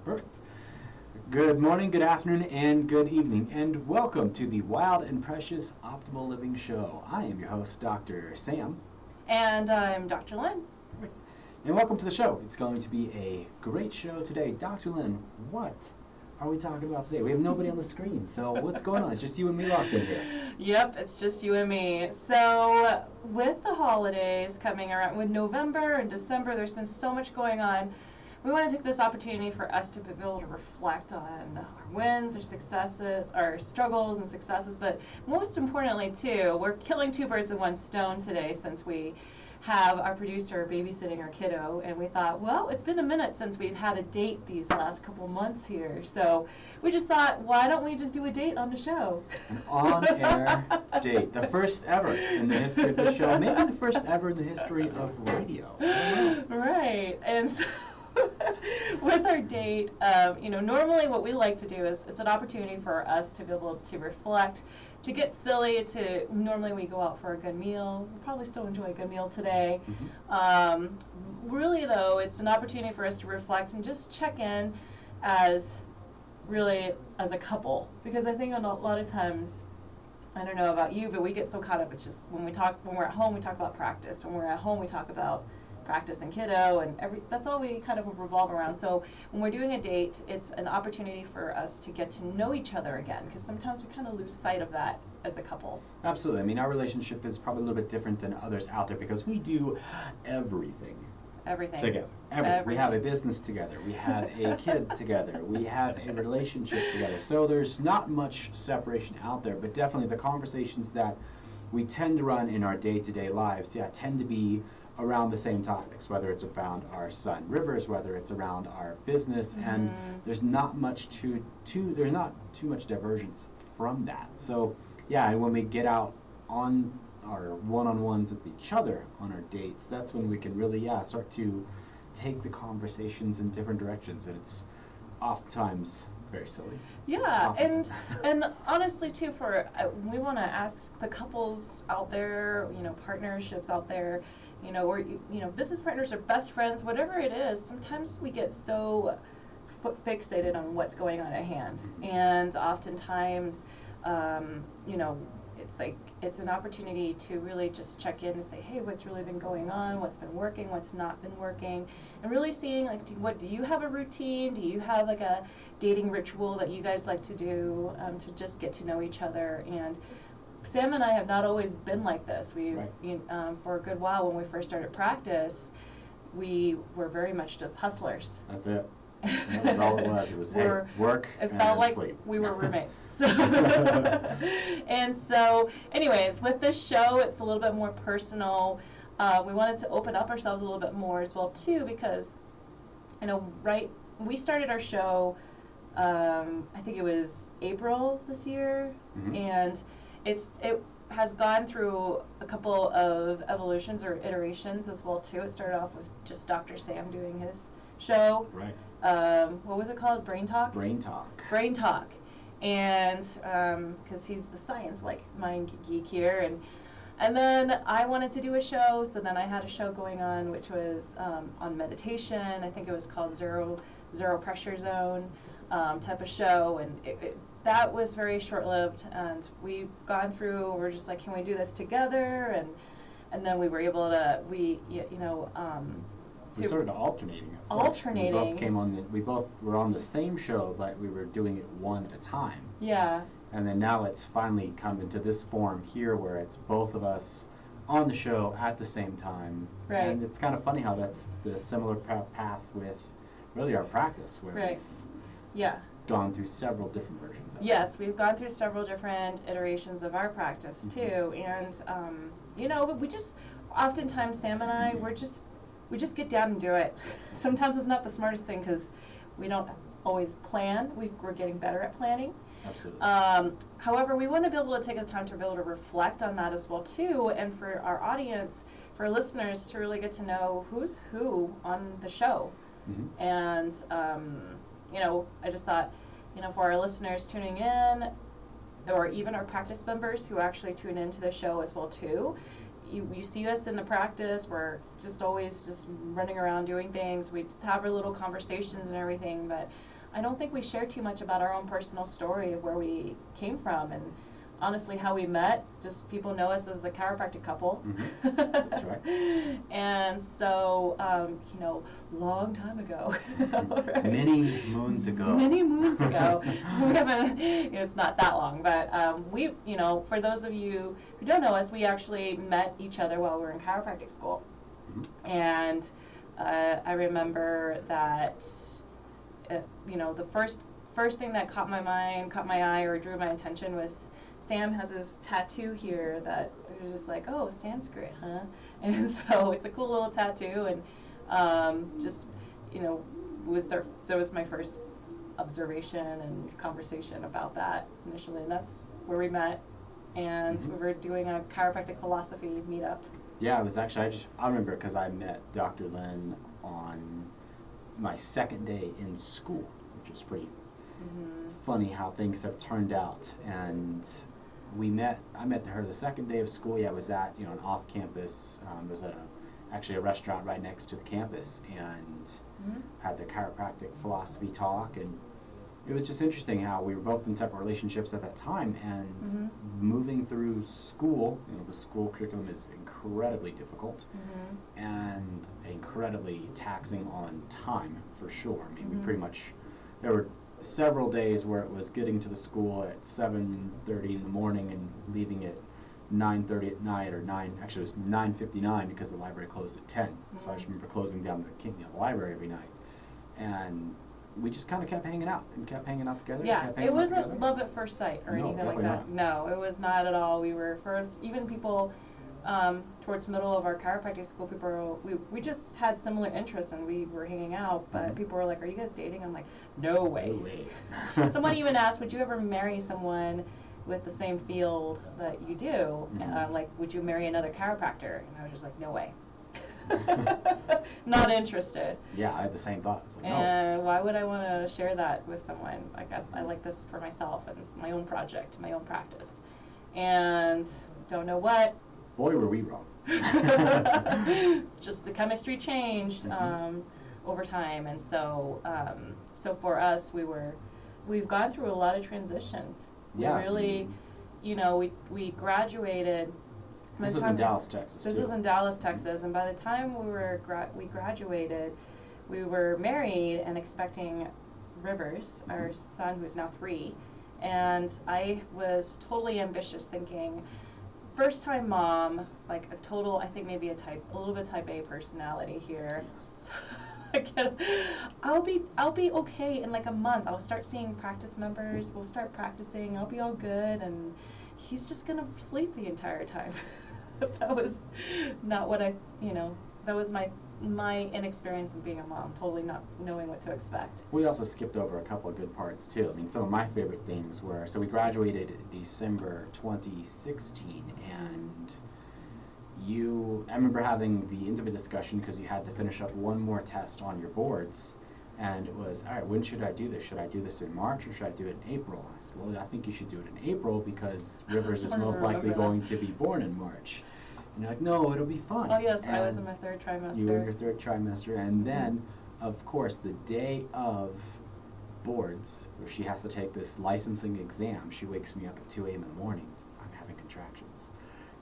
Perfect. Good morning, good afternoon, and good evening, and welcome to the Wild and Precious Optimal Living Show. I am your host, Dr. Sam. And I'm Dr. Lynn. And welcome to the show. It's going to be a great show today. Dr. Lynn, what are we talking about today? We have nobody on the screen, so what's going on? It's just you and me locked in here. Yep, it's just you and me. So with the holidays coming around, with November and December, there's been so much going on. We want to take this opportunity for us to be able to reflect on our wins, our successes, our struggles and successes, but most importantly too, we're killing two birds with one stone today since we have our producer babysitting our kiddo, and we thought, well, it's been a minute since we've had a date these last couple months here, so we just thought, why don't we just do a date on the show? An on-air date, the first ever in the history of the show, maybe the first ever in the history of radio. Right, and so with our date, normally what we like to do is it's an opportunity for us to be able to reflect, to get silly, normally we go out for a good meal. We'll probably still enjoy a good meal today. Really though, it's an opportunity for us to reflect and just check in as a couple, because I think a lot of times, I don't know about you, but we get so caught up. It's just when we're at home, we talk about practice. When we're at home, we talk about practice and kiddo, and that's all we kind of revolve around. So when we're doing a date, it's an opportunity for us to get to know each other again, because sometimes we kind of lose sight of that as a couple. Absolutely. I mean, our relationship is probably a little bit different than others out there because we do everything together. Everything. We have a business together. We have a kid together. We have a relationship together. So there's not much separation out there, but definitely the conversations that we tend to run in our day-to-day lives, tend to be around the same topics, whether it's around our son Rivers, whether it's around our business, and there's not there's not too much divergence from that. So and when we get out on our one-on-ones with each other on our dates, that's when we can really start to take the conversations in different directions, and it's oftentimes very silly. And honestly too, we want to ask the couples out there, partnerships out there, or business partners or best friends, whatever it is, sometimes we get so fixated on what's going on at hand, and oftentimes it's an opportunity to really just check in and say, hey, what's really been going on, what's been working, what's not been working, and really seeing do you have a routine, do you have a dating ritual that you guys like to do to just get to know each other. And Sam and I have not always been like this. For a good while when we first started practice, we were very much just hustlers. That's it. That was all it was. It was work and felt like sleep. We were roommates. And so, anyways, with this show, it's a little bit more personal. We wanted to open up ourselves a little bit more as well too, because we started our show. I think it was April this year, and it has gone through a couple of evolutions or iterations as well too. It started off with just Dr. Sam doing his show. Right. What was it called? Brain Talk? Brain Talk. Brain Talk. And because he's the science mind geek here. And then I wanted to do a show, so then I had a show going on which was on meditation. I think it was called Zero Pressure Zone type of show, and that was very short-lived, and we've gone through, we're just like, can we do this together? And then we were able to, we started alternating. We both were on the same show, but we were doing it one at a time. Yeah. And then now it's finally come into this form here where it's both of us on the show at the same time. Right. And it's kind of funny how that's the similar path with really our practice, where we've gone through several different versions of it. Yes, we've gone through several different iterations of our practice too. And, but we just, oftentimes Sam and I, we just get down and do it. Sometimes it's not the smartest thing because we don't always plan. We're getting better at planning. Absolutely. However, we want to be able to take the time to be able to reflect on that as well too, and for our audience, for listeners to really get to know who's who on the show. And I just thought, for our listeners tuning in, or even our practice members who actually tune into the show as well too, you see us in the practice, we're just always just running around doing things. We have our little conversations and everything, but I don't think we share too much about our own personal story of where we came from and honestly how we met. Just people know us as a chiropractic couple. Mm-hmm. That's right. And so, long time ago. Right? Many moons ago. Many moons ago. We haven't, it's not that long, but we, for those of you who don't know us, we actually met each other while we were in chiropractic school. Mm-hmm. And I remember that, the first thing that caught my eye, or drew my attention was Sam has this tattoo here that was just like, oh, Sanskrit, huh? And so it's a cool little tattoo, and that was my first observation and conversation about that initially, and that's where we met, and we were doing a chiropractic philosophy meetup. Yeah, it was actually, I remember because I met Dr. Lynn on my second day in school, which is pretty funny how things have turned out. And I met her the second day of school. Yeah, it was at an off-campus. It was actually a restaurant right next to the campus, and had the chiropractic philosophy talk. And it was just interesting how we were both in separate relationships at that time, and moving through school. The school curriculum is incredibly difficult and incredibly taxing on time, for sure. I mean, we pretty much, there were several days where it was getting to the school at 7:30 in the morning and leaving at 9:30 at night, or actually it was 9:59 because the library closed at 10. So I just remember closing down the library every night, and we just kind of kept hanging out together. Yeah, it wasn't love at first sight or anything like that. No, it was not at all. We were even people towards the middle of our chiropractic school, we just had similar interests and we were hanging out, but people were like, are you guys dating? I'm like, no way. Someone even asked, would you ever marry someone with the same field that you do? Like, would you marry another chiropractor? And I was just like, no way. Not interested. Yeah, I had the same thought. It's like, and why would I want to share that with someone? Like, I like this for myself and my own project, my own practice. And don't know what. Boy, were we wrong. Just the chemistry changed over time, and so for us, we've gone through a lot of transitions. Yeah. We really, we graduated. This was in Dallas, Texas. This was in Dallas, Texas, and by the time we graduated, we were married and expecting Rivers, our son, who's now 3, and I was totally ambitious, thinking, first time mom, like I think maybe a little bit type A personality here. I'll be okay in like a month. I'll start seeing practice members. We'll start practicing. I'll be all good, and he's just gonna sleep the entire time. That was not what that was my inexperience in being a mom, totally not knowing what to expect. We also skipped over a couple of good parts too. I mean, some of my favorite things were, so we graduated December 2016, and I remember having the intimate discussion because you had to finish up one more test on your boards, and it was, all right, when should I do this? Should I do this in March or should I do it in April? I said, well, I think you should do it in April because Rivers is most likely going to be born in March. And you're like, no, it'll be fun. Oh yes, and I was in my 3rd trimester. You were in your 3rd trimester, and then, of course, the day of boards, where she has to take this licensing exam, she wakes me up at 2 a.m. in the morning. I'm having contractions.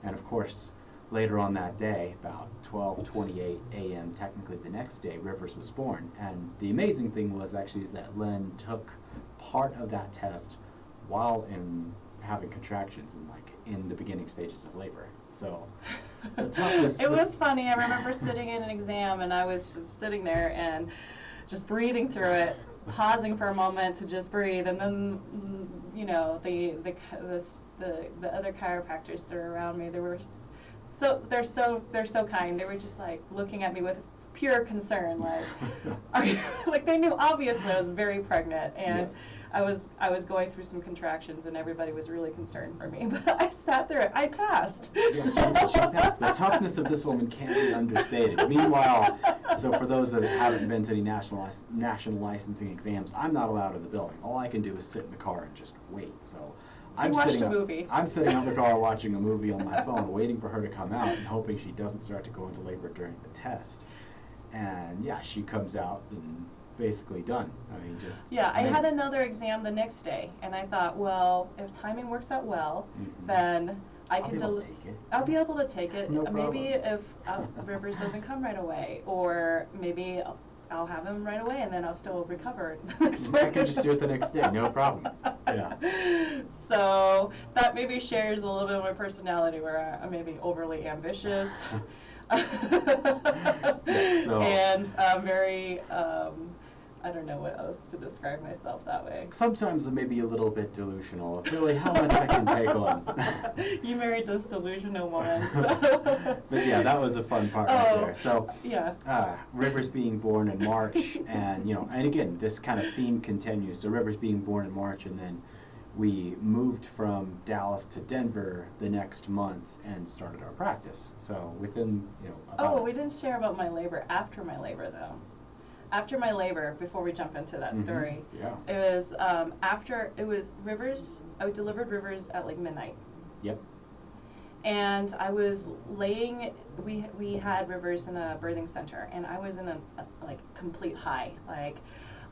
And of course, later on that day, about 12:28 a.m., technically the next day, Rivers was born. And the amazing thing was actually is that Len took part of that test while having contractions and in the beginning stages of labor. So the toughest. It was funny. I remember sitting in an exam and I was just sitting there and just breathing through it, pausing for a moment to just breathe, and then the other chiropractors that were around me, they're so kind. They were just like looking at me with pure concern, like they knew obviously I was very pregnant, and yes. I was going through some contractions, and everybody was really concerned for me. But I sat there. I passed. Yes, she passed. The toughness of this woman can't be understated. Meanwhile, so for those that haven't been to any national licensing exams, I'm not allowed in the building. All I can do is sit in the car and just wait. So I'm sitting in the car watching a movie on my phone, waiting for her to come out and hoping she doesn't start to go into labor during the test. And yeah, she comes out, and basically done. I mean, just. Yeah, I had another exam the next day, and I thought, well, if timing works out well, then I can take it. I'll be able to take it. No maybe if Rivers doesn't come right away, or maybe I'll have him right away, and then I'll still recover. I can just do it the next day, no problem. Yeah. So that maybe shares a little bit of my personality, where I'm maybe overly ambitious. And I'm very, I don't know what else to describe myself that way. Sometimes it may be a little bit delusional of really how much I can take on. You married this delusional woman. So. But yeah, that was a fun part right there. So yeah. Rivers being born in March, and and again, this kind of theme continues. So Rivers being born in March, and then we moved from Dallas to Denver the next month and started our practice. So within, we didn't share about my labor after my labor, though. After my labor, before we jump into that story, it was it was Rivers. I delivered Rivers at like midnight. Yep. And I was laying. We had Rivers in a birthing center, and I was in a like complete high. Like,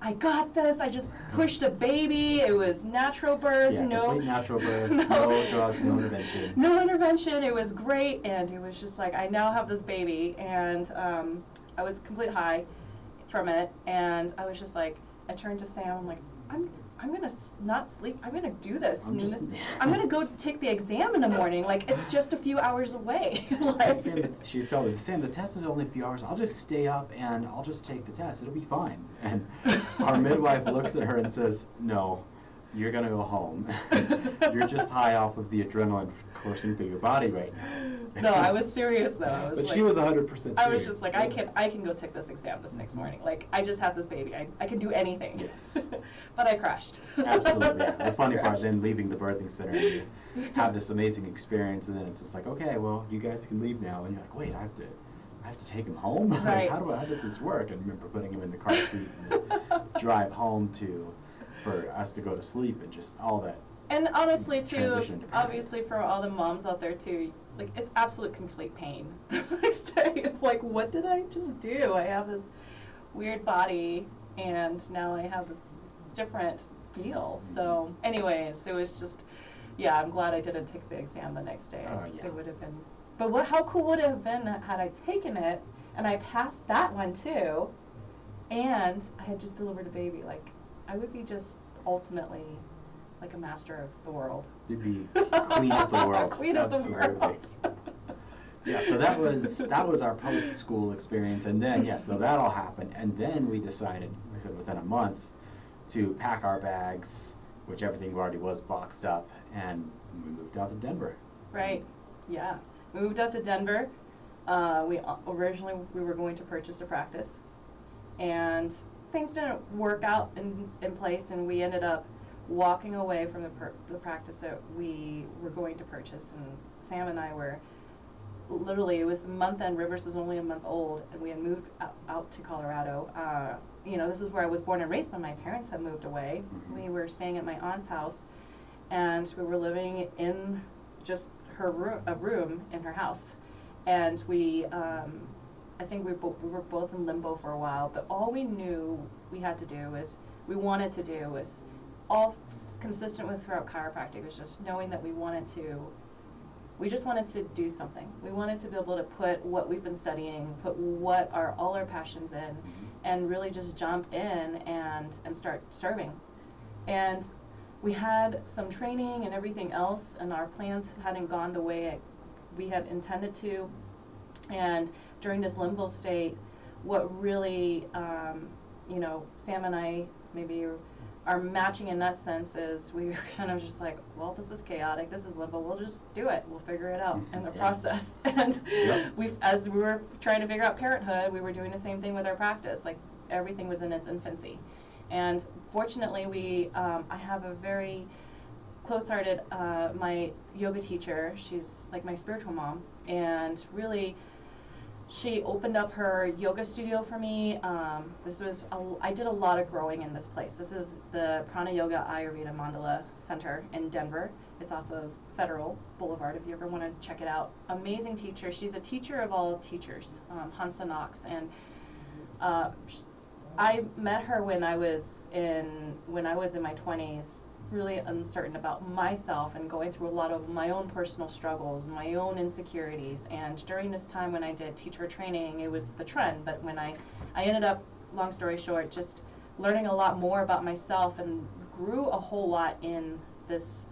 I got this. I just pushed a baby. It was natural birth. Yeah, complete natural birth. No drugs, no intervention. No intervention. It was great, and it was just like, I now have this baby, and I was complete high from it, and I was just like, I turned to Sam. I'm like, I'm gonna not sleep. I'm gonna do this. I'm gonna go take the exam in the morning. Like, it's just a few hours away. Like, she's telling me, Sam, the test is only a few hours. I'll just stay up and I'll just take the test. It'll be fine. And our midwife looks at her and says, no, you're gonna go home. You're just high off of the adrenaline coursing through your body right now. No, I was serious though. But like, she was 100% serious. I was just like, I can go take this exam this next morning. Like, I just have this baby. I can do anything. Yes. But I crashed. Absolutely. Yeah. The funny part, then leaving the birthing center, you have this amazing experience, and then it's just like, okay, well, you guys can leave now, and you're like, wait, I have to take him home. Right. Like, how does this work? I remember putting him in the car seat and drive home for us to go to sleep, and just all that. And honestly, too, obviously for all the moms out there too, like, it's absolute complete pain the next day. Like, what did I just do? I have this weird body, and now I have this different feel. So anyways, it was just, yeah, I'm glad I didn't take the exam the next day. Yeah. It would have been, but how cool would it have been had I taken it and I passed that one too, and I had just delivered a baby? Like, I would be just ultimately like a master of the world. You'd be queen of the world. Queen of the world. Yeah, so that was our post-school experience, and then so that all happened, and then we decided, like I said, within a month, to pack our bags, which everything already was boxed up, and we moved out to Denver. Right. Yeah, we moved out to Denver. Originally we were going to purchase a practice, and things didn't work out in place, and we ended up walking away from the practice that we were going to purchase. And Sam and I were literally, it was a month, and Rivers was only a month old, and we had moved out to Colorado. This is where I was born and raised, but my parents had moved away. We were staying at my aunt's house, and we were living in just a room in her house. And we, I think we were both in limbo for a while, but all we knew we wanted to do was all consistent with throughout chiropractic, was just knowing that we just wanted to do something. We wanted to be able to put what we've been studying, put all our passions in, and really just jump in and start serving. And we had some training and everything else, and our plans hadn't gone the way we had intended to. And during this limbo state, what really, Sam and I maybe are matching in that sense is we were kind of just like, well, this is chaotic, this is limbo, we'll just do it, we'll figure it out in the process. And as we were trying to figure out parenthood, we were doing the same thing with our practice. Like, everything was in its infancy. And fortunately, I have a very close-hearted, my yoga teacher, she's like my spiritual mom, and really, she opened up her yoga studio for me. I did a lot of growing in this place. This is the Prana Yoga Ayurveda Mandala Center in Denver. It's off of Federal Boulevard if you ever want to check it out. Amazing teacher. She's a teacher of all teachers, Hansa Knox. And I met her when I was in my 20s, really uncertain about myself and going through a lot of my own personal struggles, my own insecurities. And during this time when I did teacher training, it was the trend. But when I ended up, long story short, just learning a lot more about myself and grew a whole lot in this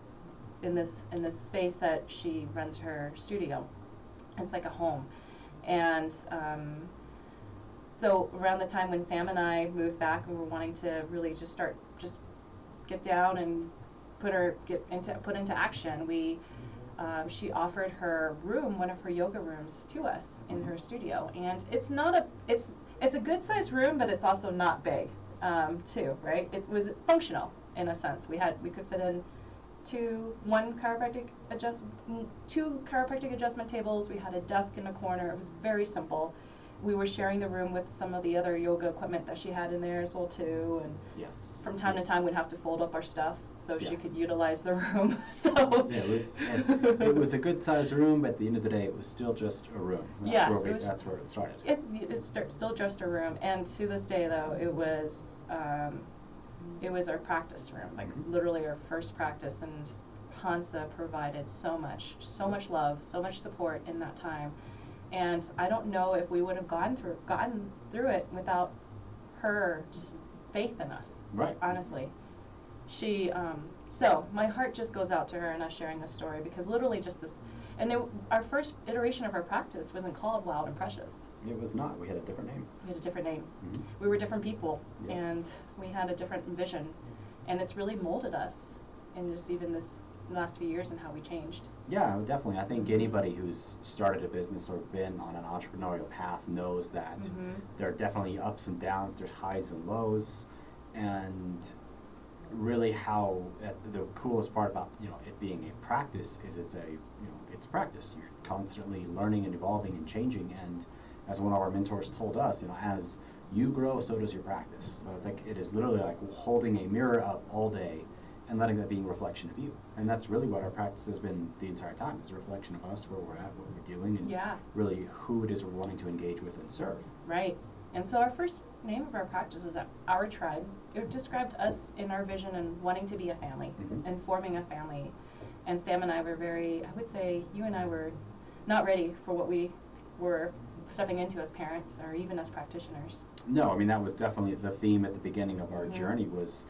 space that she runs her studio. It's like a home. And so around the time when Sam and I moved back, we were wanting to really just get down and put into action. She offered her room, one of her yoga rooms, to us in her studio, and it's a good sized room, but it's also not big, too, right? It was functional in a sense. We could fit in two chiropractic adjustment tables. We had a desk in a corner. It was very simple. We were sharing the room with some of the other yoga equipment that she had in there as well too, and yes, from time to time we'd have to fold up our stuff so yes. she could utilize the room. So yeah, it was a good sized room, but at the end of the day it was still just a room. That's where it started. It's still just a room, and to this day though it was our practice room, like literally our first practice, and Hansa provided so much love, so much support in that time. And I don't know if we would have gotten through it without her just faith in us. Right. Honestly. She, so my heart just goes out to her and us sharing this story, because literally just this, and our first iteration of our practice wasn't called Wild and Precious. It was not. We had a different name. Mm-hmm. We were different people, yes. And we had a different vision, and it's really molded us in just even this last few years and how we changed. Yeah, definitely. I think anybody who's started a business or been on an entrepreneurial path knows that there are definitely ups and downs, there's highs and lows, and really how the coolest part about it being a practice is it's practice. You're constantly learning and evolving and changing, and as one of our mentors told us, as you grow, so does your practice. So it's like it is literally like holding a mirror up all day and letting that be a reflection of you. And that's really what our practice has been the entire time. It's a reflection of us, where we're at, what we're doing, and really who it is we're wanting to engage with and serve. Right. And so our first name of our practice was Our Tribe. It described us in our vision and wanting to be a family and forming a family. And Sam and I were I would say you and I were not ready for what we were stepping into as parents or even as practitioners. No, I mean, that was definitely the theme at the beginning of our journey, was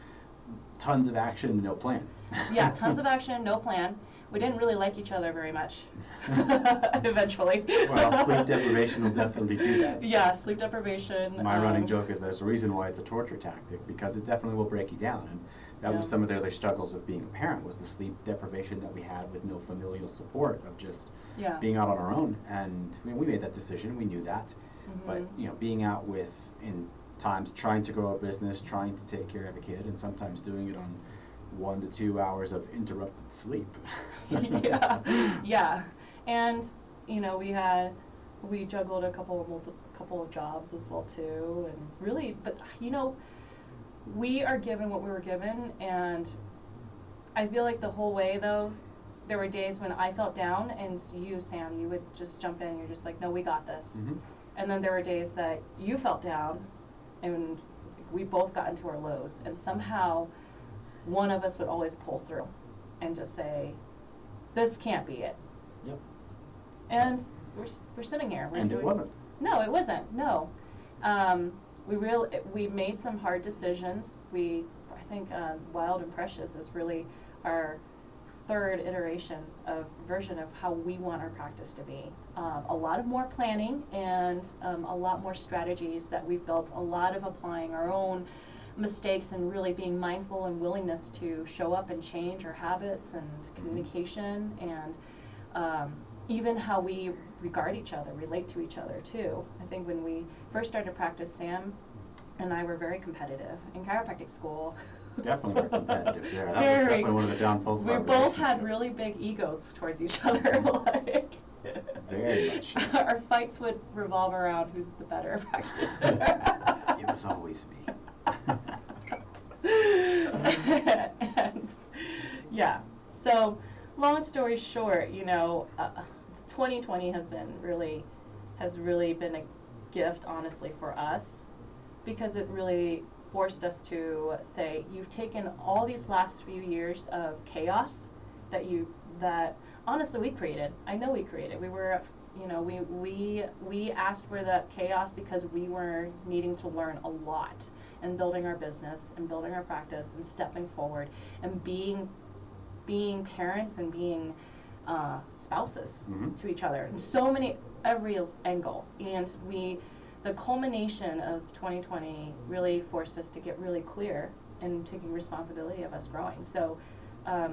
tons of action, no plan. Yeah, tons of action, no plan. We didn't really like each other very much, eventually. Well, sleep deprivation will definitely do that. Yeah, sleep deprivation. My running joke is there's a reason why it's a torture tactic, because it definitely will break you down. And that was some of the other struggles of being a parent, was the sleep deprivation that we had with no familial support, of just being out on our own. And I mean, we made that decision, we knew that. But being out in times trying to grow a business, trying to take care of a kid, and sometimes doing it on 1 to 2 hours of interrupted sleep. Yeah. And we juggled a couple of jobs as well too, and really, but we are given what we were given, and I feel like the whole way though, there were days when I felt down, and you, Sam, you would just jump in, you're just like, no, we got this. And then there were days that you felt down, and we both got into our lows, and somehow one of us would always pull through and just say, this can't be it. Yep. And we're sitting here. It wasn't. No, it wasn't. No. We made some hard decisions. I think Wild and Precious is really our third version of how we want our practice to be. A lot of more planning and a lot more strategies that we've built, a lot of applying our own mistakes and really being mindful and willingness to show up and change our habits and communication, and even how we regard each other, relate to each other too. I think when we first started practice, Sam and I were very competitive in chiropractic school. Definitely were competitive. Yeah, that was definitely one of the downfalls of our relationship. We both had really big egos towards each other. Like, very much. Our fights would revolve around who's the better practitioner. It was always me. And so long story short, 2020 has really been a gift, honestly, for us, because it really forced us to say, you've taken all these last few years of chaos that honestly we created. I know we created. We were, we asked for that chaos because we were needing to learn a lot and building our business and building our practice and stepping forward and being parents and being spouses to each other. And so many, every angle. And the culmination of 2020 really forced us to get really clear and taking responsibility of us growing. So I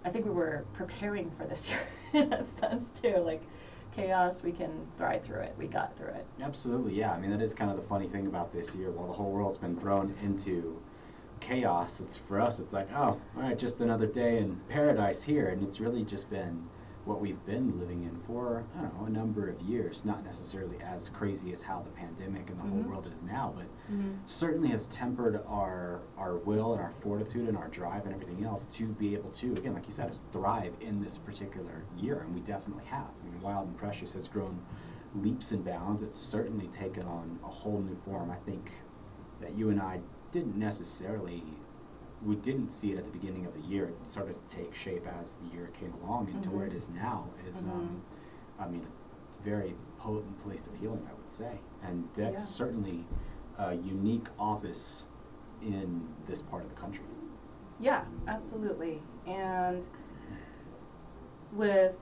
think we were preparing for this year in a sense too. Like chaos, we can thrive through it. We got through it. Absolutely, yeah. I mean, that is kind of the funny thing about this year. While the whole world's been thrown into chaos, it's for us, it's like, oh, all right, just another day in paradise here. And it's really just been what we've been living in for, I don't know, a number of years. Not necessarily as crazy as how the pandemic and the whole world is now, but certainly has tempered our will and our fortitude and our drive and everything else to be able to, again, like you said, thrive in this particular year. And we definitely have. I mean, Wild and Precious has grown leaps and bounds. It's certainly taken on a whole new form. I think that you and I we didn't see it at the beginning of the year. It started to take shape as the year came along, and to where it is now is, I mean, a very potent place of healing, I would say. And that's certainly a unique office in this part of the country. Yeah, absolutely. And with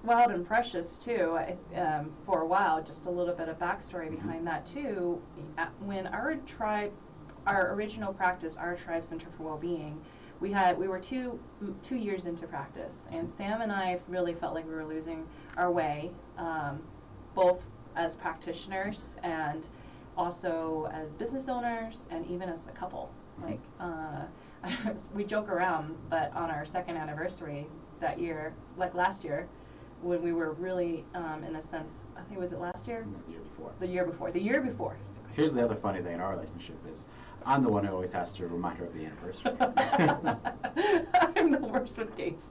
Wild and Precious too, for a while, just a little bit of backstory behind that too, when our original practice, our Tribe Center for Wellbeing, we were two years into practice, and Sam and I really felt like we were losing our way, both as practitioners and also as business owners and even as a couple. Like we joke around, but on our second anniversary that year, like last year, when we were really, in a sense, I think, was it last year? No, the year before. The year before. Sorry. Here's the other funny thing in our relationship is I'm the one who always has to remind her of the anniversary. I'm the worst with dates.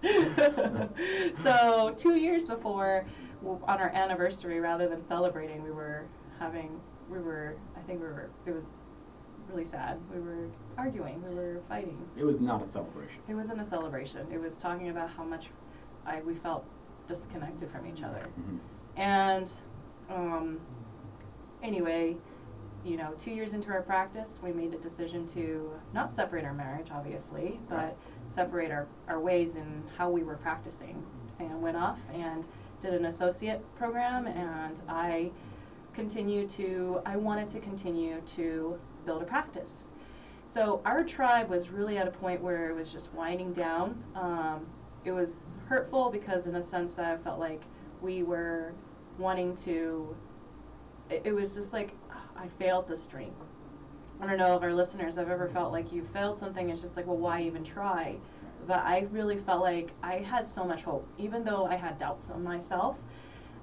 So 2 years before, on our anniversary, rather than celebrating, it was really sad. We were arguing, we were fighting. It was not a celebration. It wasn't a celebration. It was talking about how much we felt disconnected from each other. And anyway, 2 years into our practice, we made a decision to not separate our marriage, obviously, but separate our ways in how we were practicing. Sam went off and did an associate program, and I wanted to continue to build a practice. So our tribe was really at a point where it was just winding down. It was hurtful because, in a sense, that I felt like we were wanting to, it was just like, I failed this dream. I don't know if our listeners have ever felt like you failed something. It's just like, well, why even try? But I really felt like I had so much hope, even though I had doubts on myself.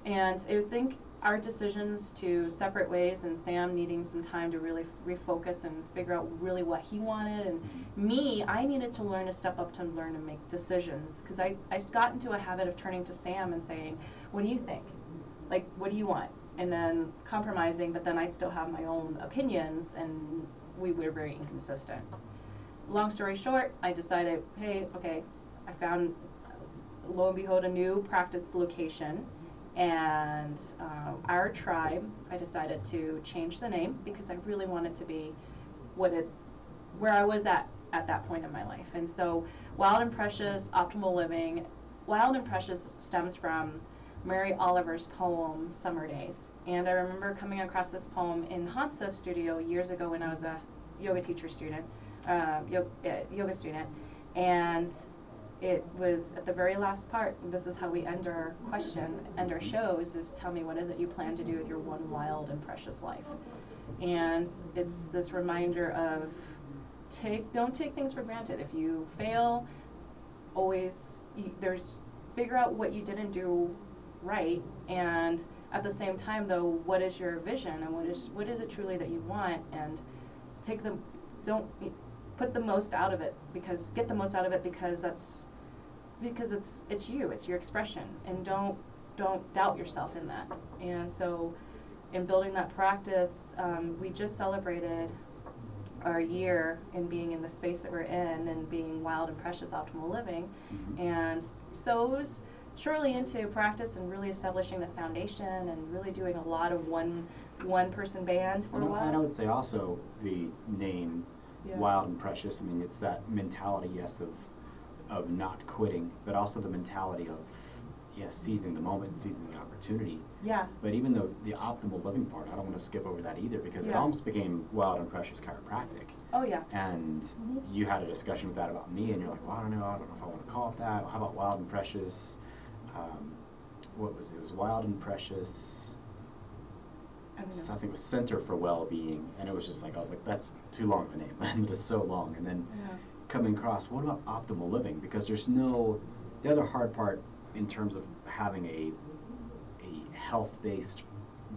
And I think our decisions to separate ways, and Sam needing some time to really refocus and figure out really what he wanted, and me, I needed to learn to step up to learn to make decisions, because I got into a habit of turning to Sam and saying, what do you think? Like, what do you want? And then compromising, but then I'd still have my own opinions, and we were very inconsistent. Long story short, I decided, hey, okay, I found, lo and behold, a new practice location. And our tribe, I decided to change the name because I really wanted to be where I was at that point in my life. And so Wild and Precious, Optimal Living, Wild and Precious stems from Mary Oliver's poem, Summer Days. And I remember coming across this poem in Hansa's studio years ago when I was a yoga student, and it was at the very last part. This is how we end our shows, is tell me, what is it you plan to do with your one wild and precious life? And it's this reminder of don't take things for granted. If you fail, figure out what you didn't do right, and at the same time though, what is your vision, and what is it truly that you want, and don't put the most out of it, get the most out of it, because it's you, it's your expression, and don't doubt yourself in that. And so in building that practice, we just celebrated our year in being in the space that we're in and being wild and precious optimal living. And so it was shortly into practice and really establishing the foundation and really doing a lot of one person band for a while. And I would say also the name Wild and Precious, I mean, it's that mentality, yes, of not quitting, but also the mentality of, yes, seizing the moment, seizing the opportunity. Yeah. But even though the optimal living part, I don't want to skip over that either, because it almost became Wild and Precious Chiropractic. Oh, yeah. And you had a discussion with that about me, and you're like, well, I don't know if I want to call it that. How about Wild and Precious? What was it? It was Wild and Precious. I think it was Center for Well-Being, and it was just like, I was like, that's too long of a name, and it is so long. And then coming across, what about optimal living? Because there's no, the other hard part in terms of having a health-based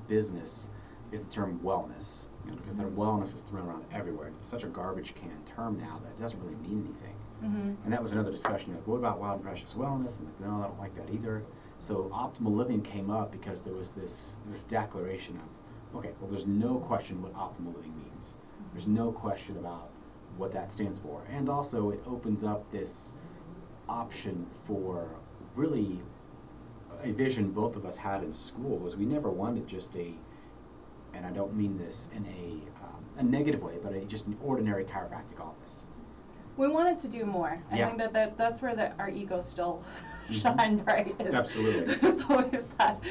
business is the term wellness, you know, because their wellness is thrown around everywhere. It's such a garbage can term now that it doesn't really mean anything. And that was another discussion, like, what about Wild and Precious Wellness? And like, no, I don't like that either. So optimal living came up because there was this declaration of, okay, well, there's no question what optimal living means. There's no question about what that stands for. And also it opens up this option for really a vision both of us had in school was we never wanted just and I don't mean this in a negative way, but just an ordinary chiropractic office. We wanted to do more. I think that's where our ego still shine bright. Absolutely. It's always that.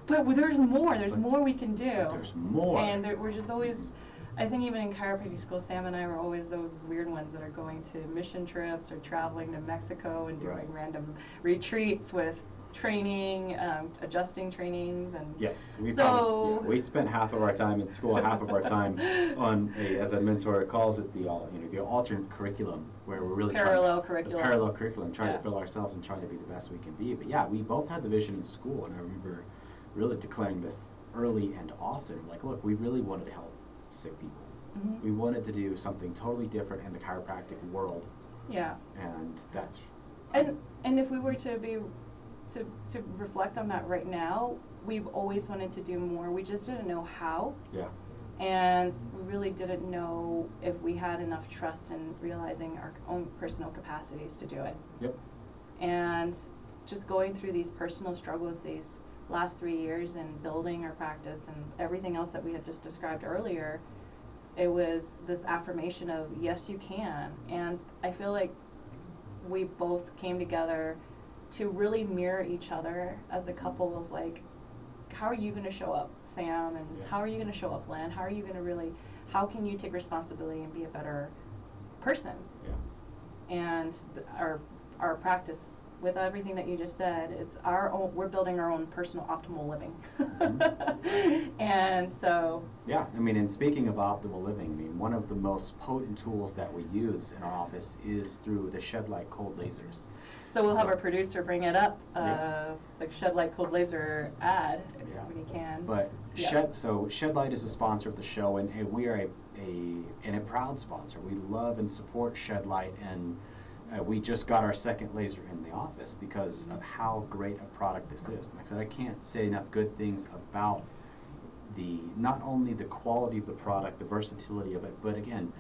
But there's more. There's more we can do. There's more. And we're just always, I think even in chiropractic school, Sam and I were always those weird ones that are going to mission trips or traveling to Mexico and doing random retreats with training, adjusting trainings, and yes, we spent half of our time in school, half of our time on as a mentor calls it, the alternate curriculum, where we're really parallel curriculum, trying to fill ourselves and trying to be the best we can be. But yeah, we both had the vision in school, and I remember really declaring this early and often, like, look, we really wanted to help sick people. We wanted to do something totally different in the chiropractic world. Yeah. And that's and if we were to reflect on that right now, we've always wanted to do more. We just didn't know how. Yeah. And we really didn't know if we had enough trust in realizing our own personal capacities to do it. Yep. And just going through these personal struggles these last 3 years and building our practice and everything else that we had just described earlier, it was this affirmation of, yes, you can. And I feel like we both came together to really mirror each other as a couple of, like, how are you going to show up, Sam, and how are you going to show up, Len? How are you going to really, how can you take responsibility and be a better person? Yeah. And our practice, with everything that you just said, it's our own, we're building our own personal optimal living. And so. Yeah, I mean, and speaking of optimal living, I mean, one of the most potent tools that we use in our office is through the Shed Light cold lasers. So we'll have our producer bring it up, the Shed Light cold laser ad, when he can. But Shed Light is a sponsor of the show, and we are a proud sponsor. We love and support Shed Light, and we just got our second laser in the office because of how great a product this is. Like I said, I can't say enough good things about not only the quality of the product, the versatility of it, but again,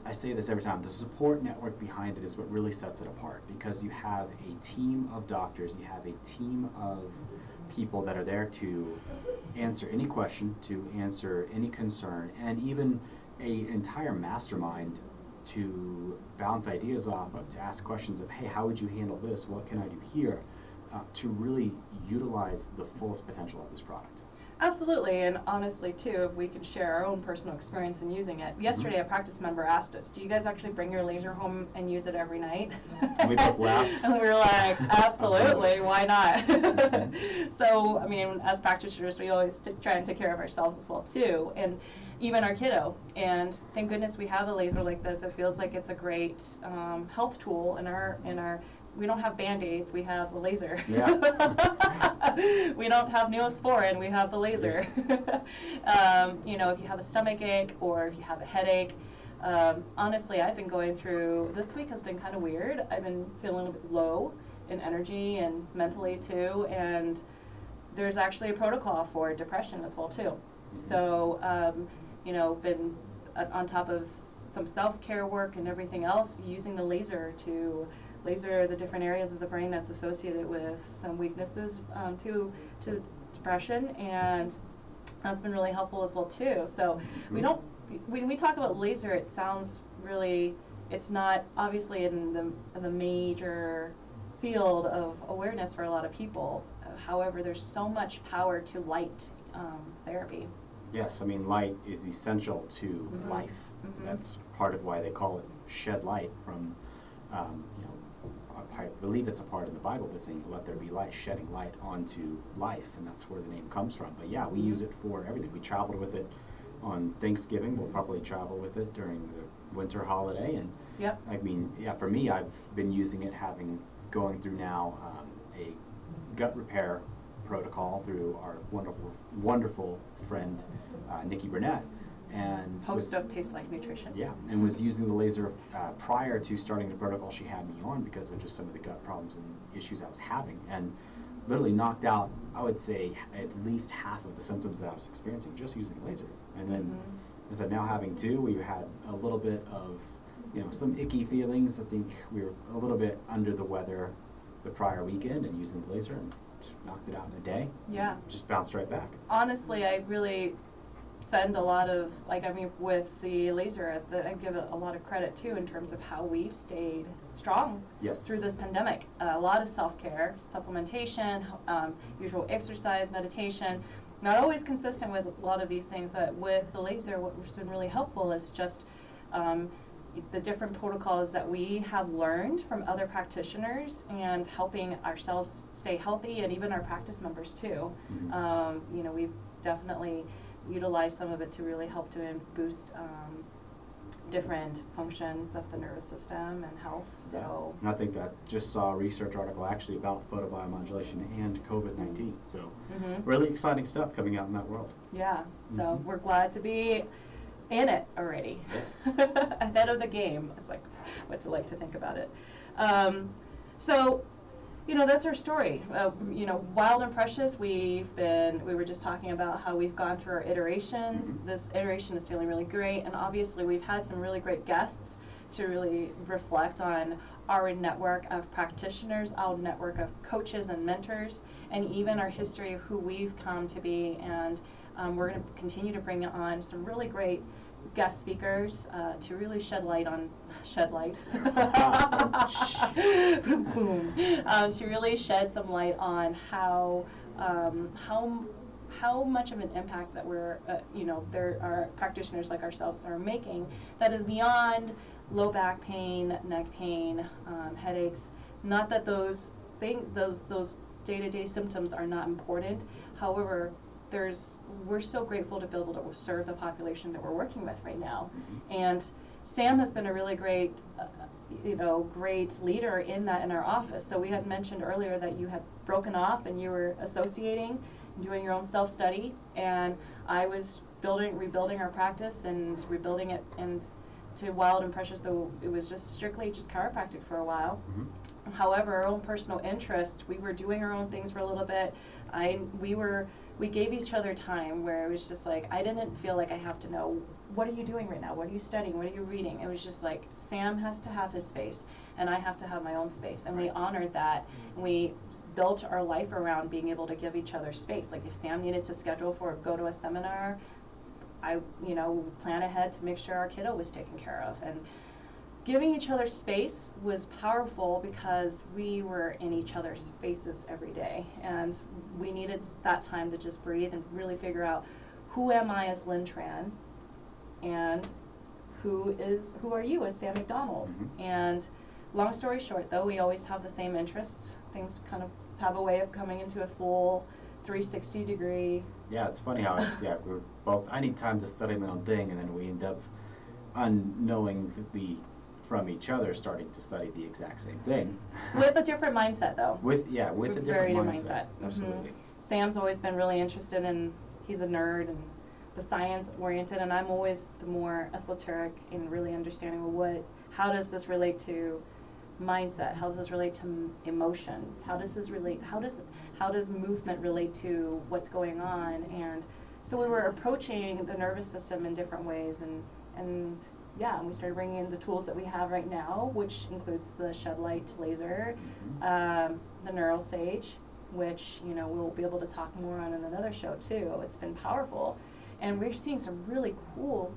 I say this every time, the support network behind it is what really sets it apart, because you have a team of doctors, you have a team of people that are there to answer any question, to answer any concern, and even an entire mastermind to bounce ideas off of, to ask questions of, hey, how would you handle this? What can I do here? To really utilize the fullest potential of this product. Absolutely, and honestly too, if we can share our own personal experience in using it. Yesterday a practice member asked us, do you guys actually bring your laser home and use it every night? And we both laughed. And we were like, absolutely, why not? So, I mean, as practitioners, we always try and take care of ourselves as well too, and even our kiddo. And thank goodness we have a laser like this. It feels like it's a great health tool in our we don't have Band-Aids, we have the laser. Yeah. We don't have Neosporin, we have the laser. You know, if you have a stomach ache or if you have a headache, honestly, I've been going through, this week has been kind of weird. I've been feeling a bit low in energy and mentally too, and there's actually a protocol for depression as well too. So, been on top of some self-care work and everything else, using the laser to laser the different areas of the brain that's associated with some weaknesses to depression, and that's been really helpful as well too. So when we talk about laser, it sounds really, it's not obviously in the major field of awareness for a lot of people. However, there's so much power to light therapy. Yes, I mean, light is essential to life. That's part of why they call it shed light from, I believe it's a part of the Bible that's saying, let there be light, shedding light onto life, and that's where the name comes from. But yeah, we use it for everything. We traveled with it on Thanksgiving. We'll probably travel with it during the winter holiday. And I mean, yeah, for me, I've been using it, going through now a gut repair protocol through our wonderful friend Nikki Burnett, and host of Taste Life Nutrition. Yeah, and was using the laser prior to starting the protocol. She had me on because of just some of the gut problems and issues I was having, and literally knocked out, I would say, at least half of the symptoms that I was experiencing just using laser. And then, as I now having two, we had a little bit of, some icky feelings. I think we were a little bit under the weather the prior weekend, and using the laser and just knocked it out in a day. Yeah. Just bounced right back. Honestly, I really send a lot of, with the laser, I give it a lot of credit too in terms of how we've stayed strong through this pandemic. A lot of self-care, supplementation, usual exercise, meditation, not always consistent with a lot of these things, but with the laser, what's been really helpful is just the different protocols that we have learned from other practitioners and helping ourselves stay healthy, and even our practice members too. We've definitely utilized some of it to really help to boost different functions of the nervous system and health. So, and I think that just saw a research article actually about photobiomodulation and COVID-19. So really exciting stuff coming out in that world. Yeah, so we're glad to be in it already. Yes. Ahead of the game. It's like, what's it like to think about it? So, that's our story. Wild and Precious, we were just talking about how we've gone through our iterations. This iteration is feeling really great, and obviously we've had some really great guests to really reflect on our network of practitioners, our network of coaches and mentors, and even our history of who we've come to be. And we're going to continue to bring on some really great guest speakers to really shed light to really shed some light on how much of an impact that there are practitioners like ourselves are making that is beyond low back pain, neck pain, headaches. Not that those day-to-day symptoms are not important. However, we're so grateful to be able to serve the population that we're working with right now. And Sam has been a really great, great leader in our office. So we had mentioned earlier that you had broken off and you were associating, doing your own self-study, and I was rebuilding our practice and rebuilding it and to Wild and Precious, though it was just strictly chiropractic for a while. However, our own personal interest, we were doing our own things for a little bit. We gave each other time where it was just like, I didn't feel like I have to know, what are you doing right now? What are you studying? What are you reading? It was just like, Sam has to have his space and I have to have my own space. And we honored that. And we built our life around being able to give each other space. Like if Sam needed to go to a seminar, I plan ahead to make sure our kiddo was taken care of. And giving each other space was powerful because we were in each other's faces every day, and we needed that time to just breathe and really figure out, who am I as Lynn Tran, and who are you as Sam McDonald? And long story short, though, we always have the same interests. Things kind of have a way of coming into a full 360 degree. Yeah, it's funny how we're both, I need time to study my own thing, and then we end up unknowingly from each other starting to study the exact same thing. With a different mindset, though. With a different mindset. Absolutely. Sam's always been really interested in, he's a nerd and the science oriented, and I'm always the more esoteric in really understanding how does this relate to mindset? How does this relate to emotions? How does movement relate to what's going on? And So we were approaching the nervous system in different ways, and yeah, and we started bringing in the tools that we have right now, which includes the shed light laser, the neural sage, which, you know, we'll be able to talk more on in another show too. It's been powerful, and we're seeing some really cool,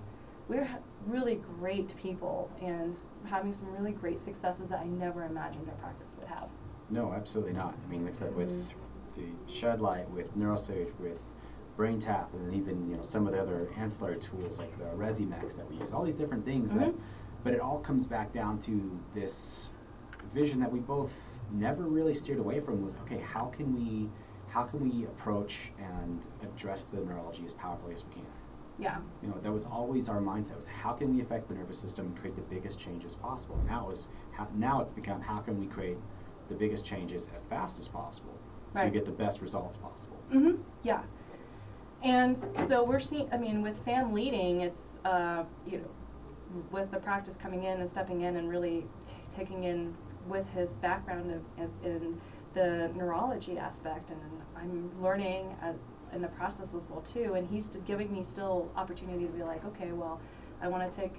really great people and having some really great successes that I never imagined our practice would have. No, absolutely not. I mean, like I said, with the shed light, with neural sage, with brain tap, and even, you know, some of the other ancillary tools like the Resimex that we use, all these different things that, but it all comes back down to this vision that we both never really steered away from, was, okay, how can we approach and address the neurology as powerfully as we can? Yeah. You know, that was always our mindset, was how can we affect the nervous system and create the biggest changes possible? Now it's become, how can we create the biggest changes as fast as possible, so you get the best results possible? Yeah. And so we're seeing, I mean, with Sam leading, it's, you know, with the practice coming in and stepping in and really taking in with his background in the neurology aspect, and I'm learning in the process as well too, and he's giving me still opportunity to be like, okay, well, I want to take,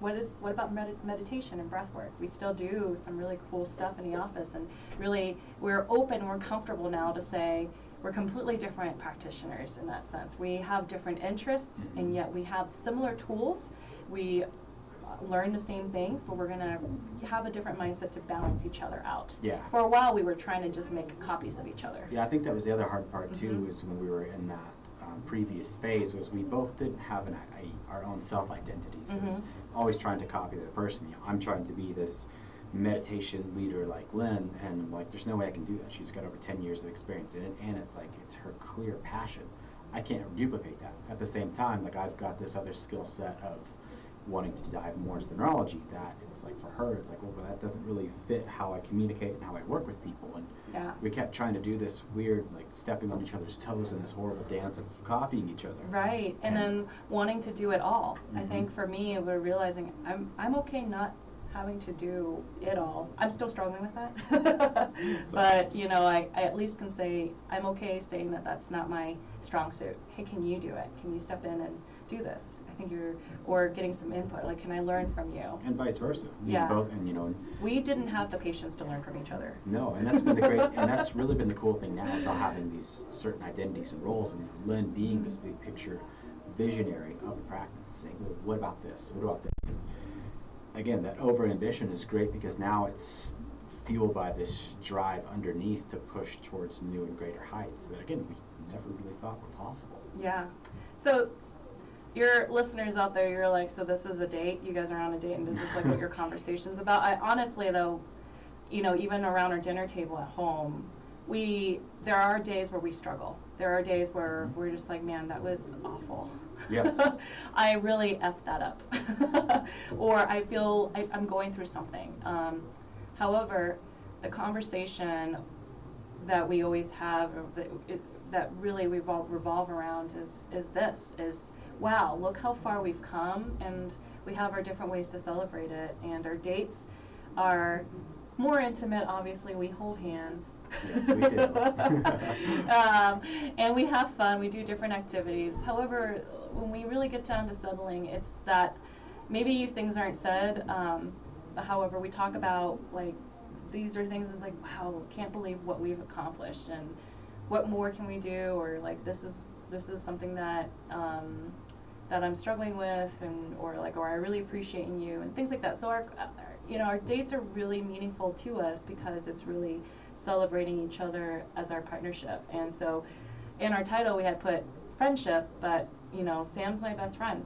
what about meditation and breath work? We still do some really cool stuff in the office, and really we're open, we're comfortable now to say, we're completely different practitioners in that sense. We have different interests, and yet we have similar tools. We learn the same things, but we're going to have a different mindset to balance each other out. Yeah. For a while, we were trying to just make copies of each other. Yeah, I think that was the other hard part too, is when we were in that previous phase, was we both didn't have our own self-identities. It was always trying to copy the person. You know, I'm trying to be this meditation leader like Lynn, and I'm like, there's no way I can do that. She's got over 10 years of experience in it, and it's like, it's her clear passion. I can't duplicate that. At the same time, like, I've got this other skill set of wanting to dive more into the neurology, that it's like, for her, it's like, well, but that doesn't really fit how I communicate and how I work with people. And we kept trying to do this weird, like, stepping on each other's toes in this horrible dance of copying each other. Right, and then wanting to do it all. I think for me, we're realizing I'm okay not having to do it all. I'm still struggling with that. But, you know, I at least can say, I'm okay saying that that's not my strong suit. Hey, can you do it? Can you step in and do this? I think or getting some input, like, can I learn from you? And vice versa. Yeah. Both, and, you know, we didn't have the patience to learn from each other. No, and that's been the great, and that's really been the cool thing now, is not having these certain identities and roles, and Lynn being this big picture visionary of the practice, and saying, well, what about this? What about this? And again, that over-ambition is great, because now it's fueled by this drive underneath to push towards new and greater heights that, again, we never really thought were possible. Yeah. So your listeners out there, you're like, so this is a date? You guys are on a date, and this is like what your conversation's about? Honestly, though, you know, even around our dinner table at home, there are days where we struggle. There are days where we're just like, man, that was awful. Yes. I really effed that up. Or I feel I'm going through something. However, the conversation that we always have, that really revolve around is wow, look how far we've come, and we have our different ways to celebrate it, and our dates are more intimate. Obviously, we hold hands. Yes, we do. And we have fun. We do different activities. However, when we really get down to settling, it's that maybe things aren't said. However, we talk about, like, these are things, is like, wow, can't believe what we've accomplished, and what more can we do, or like, this is something that that I'm struggling with, and or I really appreciate in you, and things like that. So our dates are really meaningful to us, because it's really celebrating each other as our partnership. And so in our title we had put friendship, but, you know, Sam's my best friend.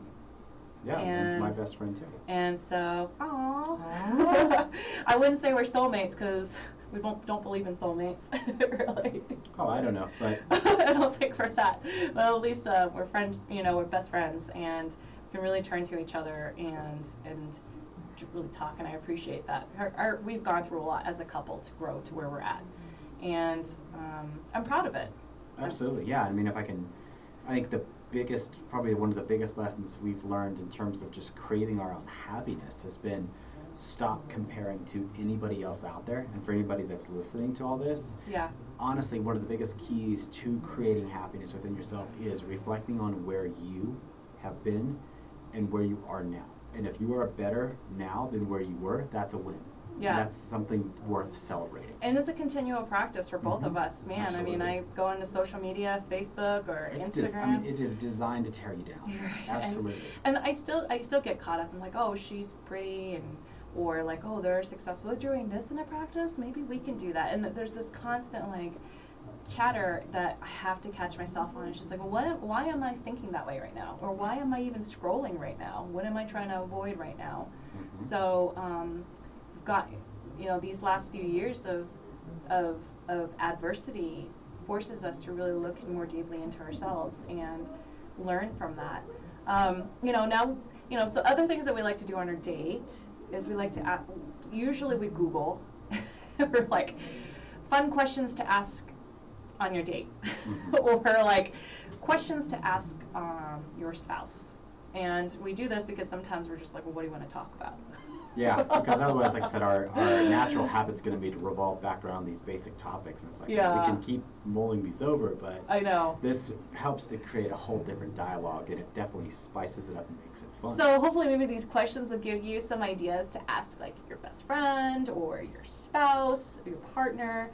Yeah, and it's my best friend too. And so, aww. I wouldn't say we're soulmates, because we don't believe in soulmates, really. Oh, I don't know, but I don't think we're that. Well, at least we're friends. You know, we're best friends, and we can really turn to each other and really talk. And I appreciate that. We've gone through a lot as a couple to grow to where we're at, and I'm proud of it. Absolutely, yeah. I mean, I think probably one of the biggest lessons we've learned in terms of just creating our own happiness has been stop comparing to anybody else out there. And for anybody that's listening to all this, yeah, honestly, one of the biggest keys to creating happiness within yourself is reflecting on where you have been and where you are now. And if you are better now than where you were, that's a win. Yeah. That's something worth celebrating. And it's a continual practice for both of us, man. Absolutely. I mean, I go into social media, Facebook or Instagram. I mean, it is designed to tear you down. Right. Absolutely. And I still get caught up. I'm like, oh, she's pretty, and or like, oh, they're successful. They're doing this in a practice. Maybe we can do that. And there's this constant like chatter that I have to catch myself on. It's just like, well, why am I thinking that way right now? Or why am I even scrolling right now? What am I trying to avoid right now? Mm-hmm. So we've got, these last few years of adversity forces us to really look more deeply into ourselves and learn from that. So other things that we like to do on our date is we like to, usually we Google, or like fun questions to ask on your date, or like questions to ask your spouse. And we do this because sometimes we're just like, well, what do you want to talk about? Yeah, because otherwise, like I said, our natural habit's going to be to revolve back around these basic topics. And it's like, yeah, we can keep mulling these over, but I know this helps to create a whole different dialogue, and it definitely spices it up and makes it fun. So hopefully maybe these questions will give you some ideas to ask like your best friend or your spouse, or your partner.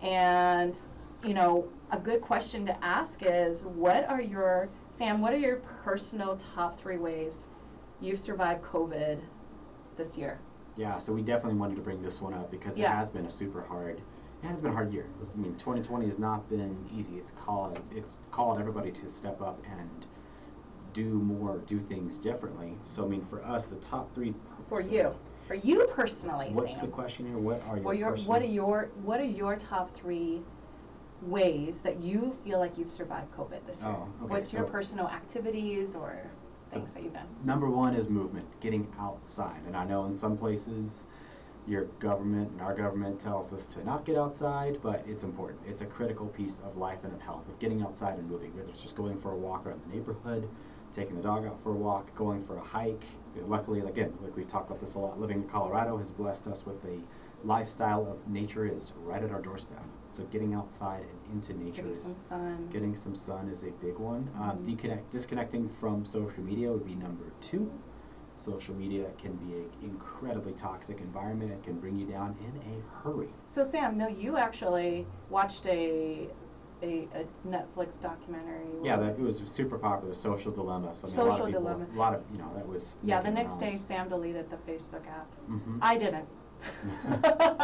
And a good question to ask is, Sam, what are your personal top 3 ways you've survived COVID this year? Yeah, so we definitely wanted to bring this one up because it has been it has been a hard year. 2020 has not been easy. It's called everybody to step up and do things differently. So for us, the top 3 for you personally, what's Sam? the question here? What are your what are your top 3 ways that you feel like you've survived COVID this year? Oh, okay. What's your personal activities or things that you've done? Number 1 is movement, getting outside. And I know in some places your government and our government tells us to not get outside, but it's important. It's a critical piece of life and of health, of getting outside and moving, whether it's just going for a walk around the neighborhood, taking the dog out for a walk, going for a hike. Luckily, again, like we've talked about this a lot, living in Colorado has blessed us with a lifestyle of nature is right at our doorstep. So getting outside and into nature, getting some sun is a big one. Disconnecting from social media would be number 2. Social media can be an incredibly toxic environment. It can bring you down in a hurry. So Sam, no, you actually watched a Netflix documentary. Yeah, it was super popular, Social Dilemma. So Social Dilemma. A lot of that was. Yeah, the next day Sam deleted the Facebook app. Mm-hmm. I didn't.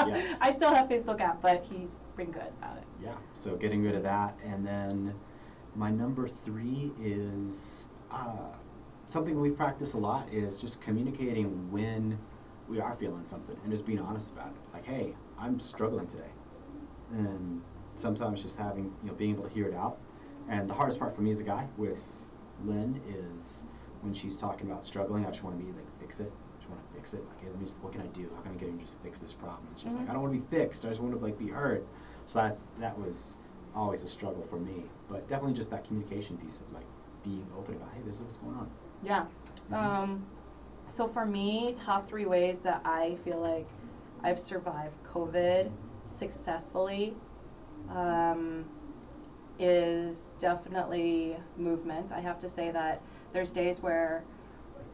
Yes. I still have Facebook app, but he's been good about it. Yeah, so getting rid of that. And then my number 3 is something we practice a lot is just communicating when we are feeling something and just being honest about it. Like, hey, I'm struggling today. And sometimes just having, being able to hear it out. And the hardest part for me as a guy with Lynn is when she's talking about struggling, I just want to be like, fix it. Fix it. Like, hey, what can I do? How can I get him just fix this problem? It's just like, I don't want to be fixed. I just want to be heard. So that was always a struggle for me. But definitely just that communication piece of being open about, hey, this is what's going on. Yeah. Mm-hmm. So for me, top 3 ways that I feel like I've survived COVID successfully is definitely movement. I have to say that there's days where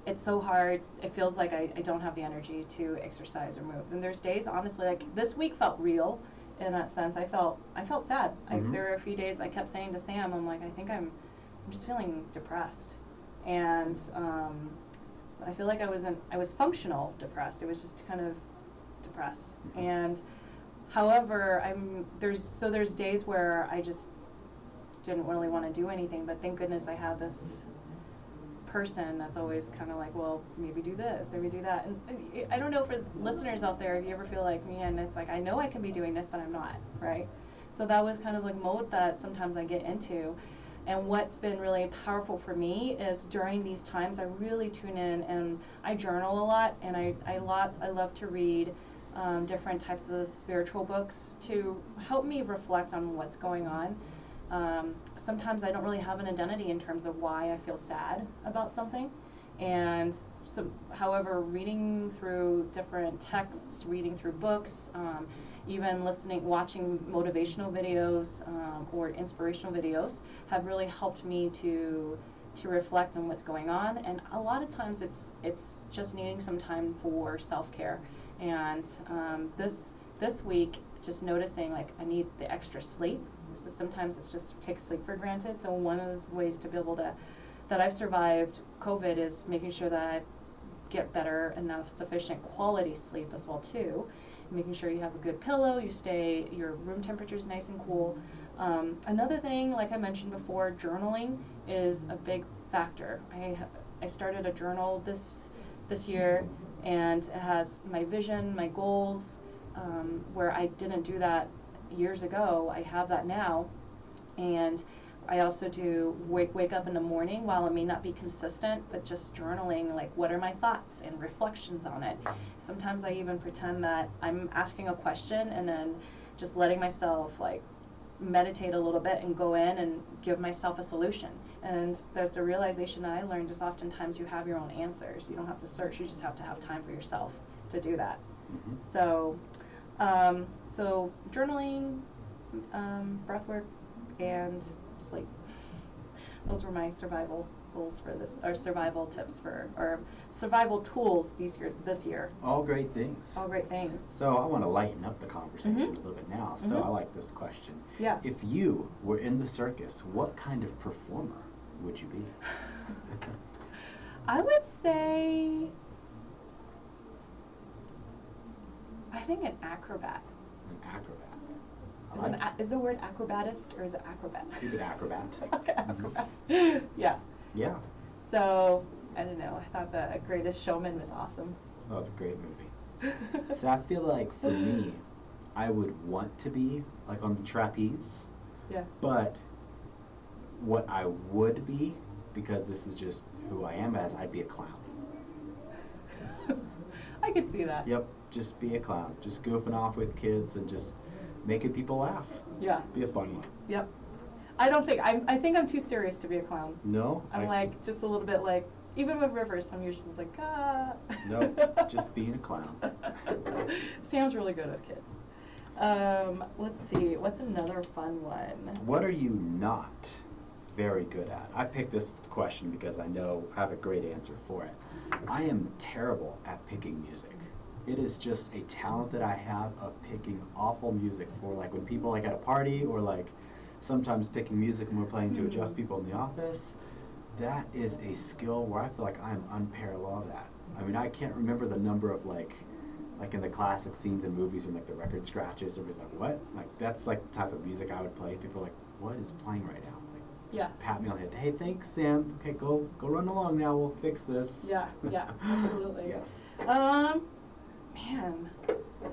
it's so hard, it feels like I don't have the energy to exercise or move. And there's days, honestly, like this week felt real in that sense. I felt sad. Mm-hmm. There were a few days I kept saying to Sam, I'm like, I think I'm just feeling depressed. And I feel like I was functional depressed. It was just kind of depressed. Mm-hmm. And however, there's days where I just didn't really want to do anything, but thank goodness I had this person that's always kind of like, well, maybe do this, maybe do that. And I don't know, for listeners out there, if you ever feel like me, and it's like, I know I can be doing this, but I'm not, right? So that was kind of like mode that sometimes I get into. And what's been really powerful for me is during these times, I really tune in and I journal a lot, and I love to read different types of spiritual books to help me reflect on what's going on. Sometimes I don't really have an identity in terms of why I feel sad about something. And so, however, reading through different texts, reading through books, even watching motivational videos or inspirational videos have really helped me to reflect on what's going on. And a lot of times it's just needing some time for self-care. And this week, just noticing like I need the extra sleep. So sometimes it's just take sleep for granted. So one of the ways to be able to that I've survived COVID is making sure that I get better enough sufficient quality sleep as well too. Making sure you have a good pillow, your room temperature is nice and cool. Another thing, like I mentioned before, journaling is a big factor. I started a journal this year, and it has my vision, my goals, where I didn't do that years ago. I have that now, and I also do wake up in the morning. While it may not be consistent, but just journaling, like what are my thoughts and reflections on it. Sometimes I even pretend that I'm asking a question and then just letting myself like meditate a little bit and go in and give myself a solution. And there's a realization that I learned is oftentimes you have your own answers. You don't have to search, you just have to have time for yourself to do that. Mm-hmm. So journaling, breath work, and sleep. Those were my survival goals for this, or survival tips or survival tools this year. All great things. All great things. So I want to lighten up the conversation a little bit now. So I like this question. Yeah. If you were in the circus, what kind of performer would you be? I would say, I think an acrobat. An acrobat. Is the word acrobatist or is it acrobat? Keep it acrobat. Okay, acrobat. Yeah. Yeah. So, I don't know, I thought The Greatest Showman was awesome. That was a great movie. So I feel like for me, I would want to be like on the trapeze. Yeah. But what I would be, because this is just who I am as, I'd be a clown. I could see that. Yep, just be a clown. Just goofing off with kids and just making people laugh. Yeah. Be a fun one. Yep. I think I'm too serious to be a clown. No? I'm like, just a little bit like, even with Rivers, I'm usually like, ah. No, just being a clown. Sam's really good with kids. Let's see, what's another fun one? What are you not very good at? I picked this question because I have a great answer for it. I am terrible at picking music. It is just a talent that I have of picking awful music for like when people like at a party or like sometimes picking music when we're playing to adjust people in the office. That is a skill where I feel like I'm unparalleled at. I mean, I can't remember the number of like in the classic scenes in movies when like the record scratches, everybody's like, what? Like that's like the type of music I would play. People are like, what is playing right now? Like, just pat me on the head. Hey, thanks, Sam. Okay, go run along now. We'll fix this. Yeah, absolutely. Yes. Man,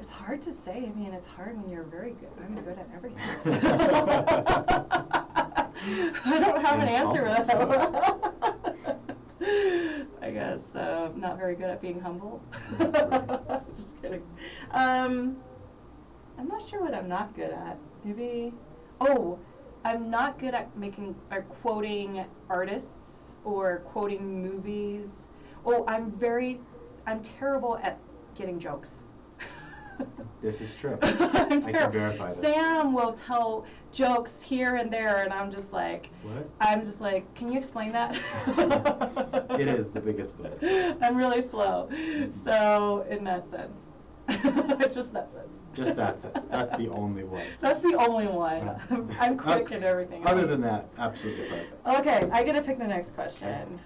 it's hard to say. I mean, it's hard when you're very good. I'm good at everything. I don't have an answer for that. I guess not very good at being humble. Just kidding. I'm not sure what I'm not good at. Maybe. Oh, I'm not good at making or quoting artists or quoting movies. Oh, I'm terrible at getting jokes. This is true. I can verify this. Sam will tell jokes here and there, and I'm just like, what? I'm just like, can you explain that? It is the biggest book. I'm really slow. So, in that sense. Just that sense. Just that sense. That's the only one. That's the only one. I'm quick at everything. Other than that, absolutely perfect. Okay, I get to pick the next question.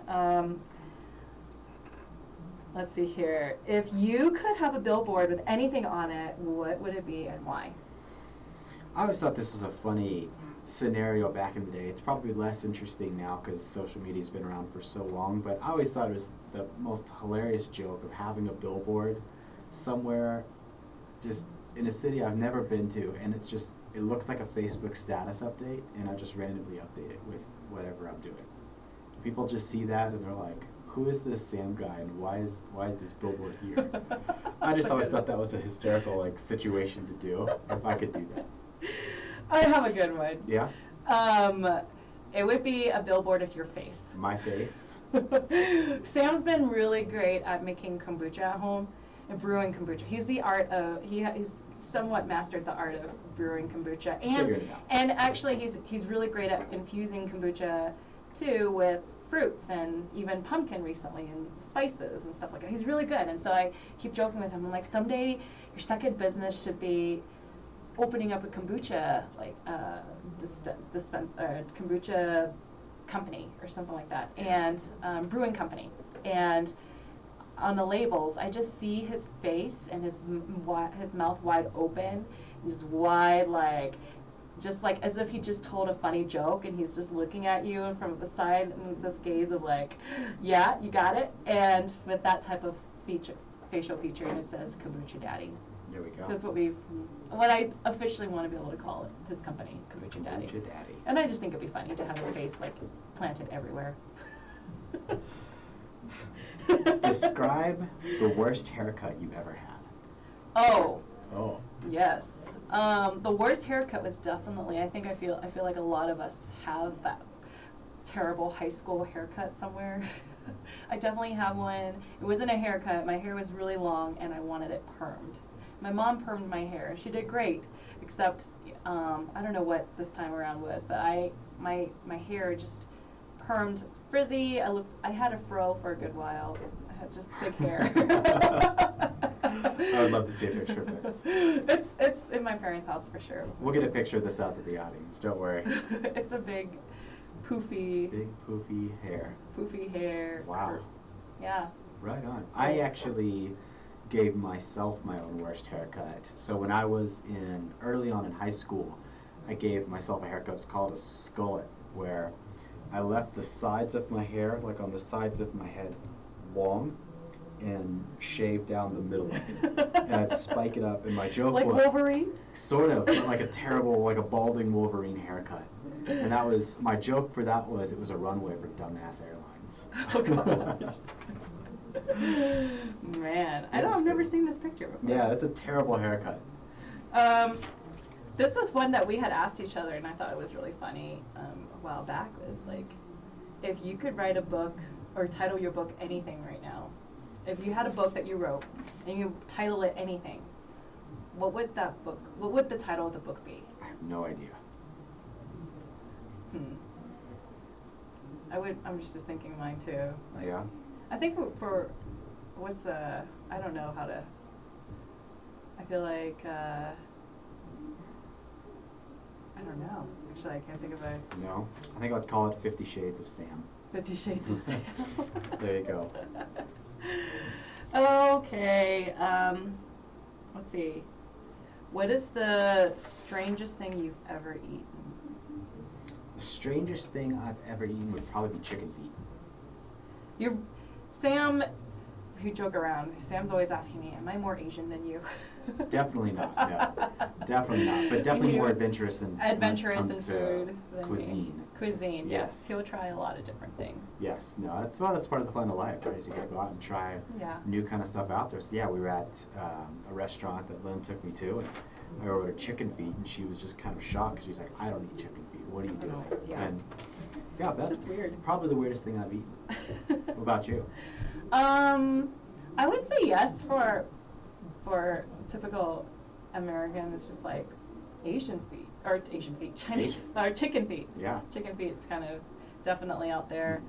Let's see here. If you could have a billboard with anything on it, what would it be and why? I always thought this was a funny scenario back in the day. It's probably less interesting now because social media's been around for so long, but I always thought it was the most hilarious joke of having a billboard somewhere just in a city I've never been to, and it looks like a Facebook status update, and I just randomly update it with whatever I'm doing. People just see that and they're like, who is this Sam guy and why is this billboard here? I just always thought that was a hysterical like situation to do if I could do that. I have a good one. Yeah? It would be a billboard of your face. My face. Sam's been really great at making kombucha at home and brewing kombucha. He's somewhat mastered the art of brewing kombucha, and actually he's really great at infusing kombucha too with fruits and even pumpkin recently and spices and stuff like that. He's really good, and so I keep joking with him. I'm like, someday your second business should be opening up a kombucha kombucha company or something like that, and brewing company. And on the labels, I just see his face and his mouth wide open, and just wide, just like as if he just told a funny joke, and he's just looking at you from the side with this gaze of like, yeah, you got it. And with that type of facial feature, and it says Kombucha Daddy. There we go. That's what I officially want to be able to call it, his company, Kombucha Daddy. Kombucha Daddy. And I just think it'd be funny to have his face planted everywhere. Describe the worst haircut you've ever had. Oh. Oh. Yes. The worst haircut was definitely, I feel like a lot of us have that terrible high school haircut somewhere. I definitely have one. It wasn't a haircut. My hair was really long and I wanted it permed. My mom permed my hair. She did great, except I don't know what this time around was, but my hair just permed, frizzy. I had a fro for a good while. I had just big hair. I would love to see a picture of this. It's in my parents' house for sure. We'll get a picture of this out to the audience. Don't worry. It's a big, poofy. Big poofy hair. Poofy hair. Wow. Yeah. Right on. I actually gave myself my own worst haircut. So when I was early on in high school, I gave myself a haircut. It's called a skullet, where I left the sides of my hair, like on the sides of my head, long, and shaved down the middle. And I'd spike it up, and my joke was... Like Wolverine? Sort of, like a terrible, like a balding Wolverine haircut. And that was, my joke for that was, it was a runway for Dumbass Airlines. Oh, God. Man, I've never seen this picture before. Yeah, it's a terrible haircut. This was one that we had asked each other, and I thought it was really funny a while back. Was like, if you could write a book or title your book anything right now, if you had a book that you wrote and you title it anything, what would the title of the book be? I have no idea. I'm just thinking mine too. Yeah. I think for I don't know how to. I feel like I don't know. Actually, I can't think of a. No, I think I'd call it 50 Shades of Sam. 50 Shades of Sam. There you go. Okay. Let's see. What is the strangest thing you've ever eaten? The strangest thing I've ever eaten would probably be chicken feet. Sam, who joke around, Sam's always asking me, am I more Asian than you? Definitely not, no. Definitely not, but definitely more adventurous in food. Cuisine. Cuisine, yes. He'll try a lot of different things. Yes, no, that's part of the fun of life, right? Is you get to go out and try new kind of stuff out there. So yeah, we were at a restaurant that Lynn took me to, and I ordered chicken feet, and she was just kind of shocked. She's like, I don't eat chicken feet. What are you doing? Yeah. And yeah, that's just weird. Probably the weirdest thing I've eaten. What about you? I would say yes for typical American. It's just like Chinese or chicken feet. Yeah. Chicken feet is kind of definitely out there.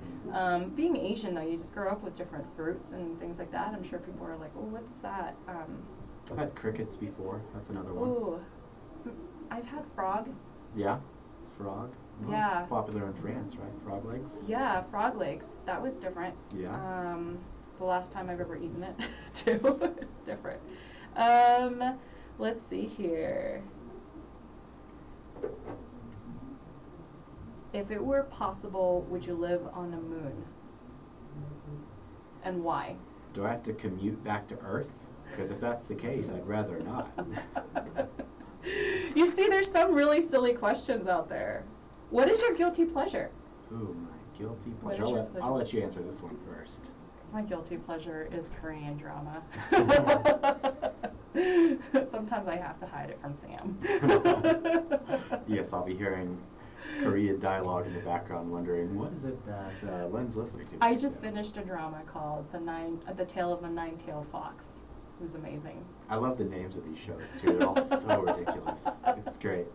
Being Asian though, you just grow up with different fruits and things like that. I'm sure people are like, "Oh, what's that?" I've had crickets before. That's another one. Ooh, I've had frog. Yeah, frog. Well, yeah. It's popular in France, right? Frog legs. Yeah, frog legs. That was different. Yeah. The last time I've ever eaten it, too. It's different. Let's see here. If it were possible, would you live on the moon? And why? Do I have to commute back to Earth? Because if that's the case, I'd rather not. You see, there's some really silly questions out there. What is your guilty pleasure? Ooh, my guilty pleasure. I'll let you answer this one first. My guilty pleasure is Korean drama. Sometimes I have to hide it from Sam. Yes, I'll be hearing Korean dialogue in the background, wondering what is it that Len's listening to. I just finished a drama called The Tale of a Nine-Tailed Fox. It was amazing. I love the names of these shows too. They're all so ridiculous. It's great.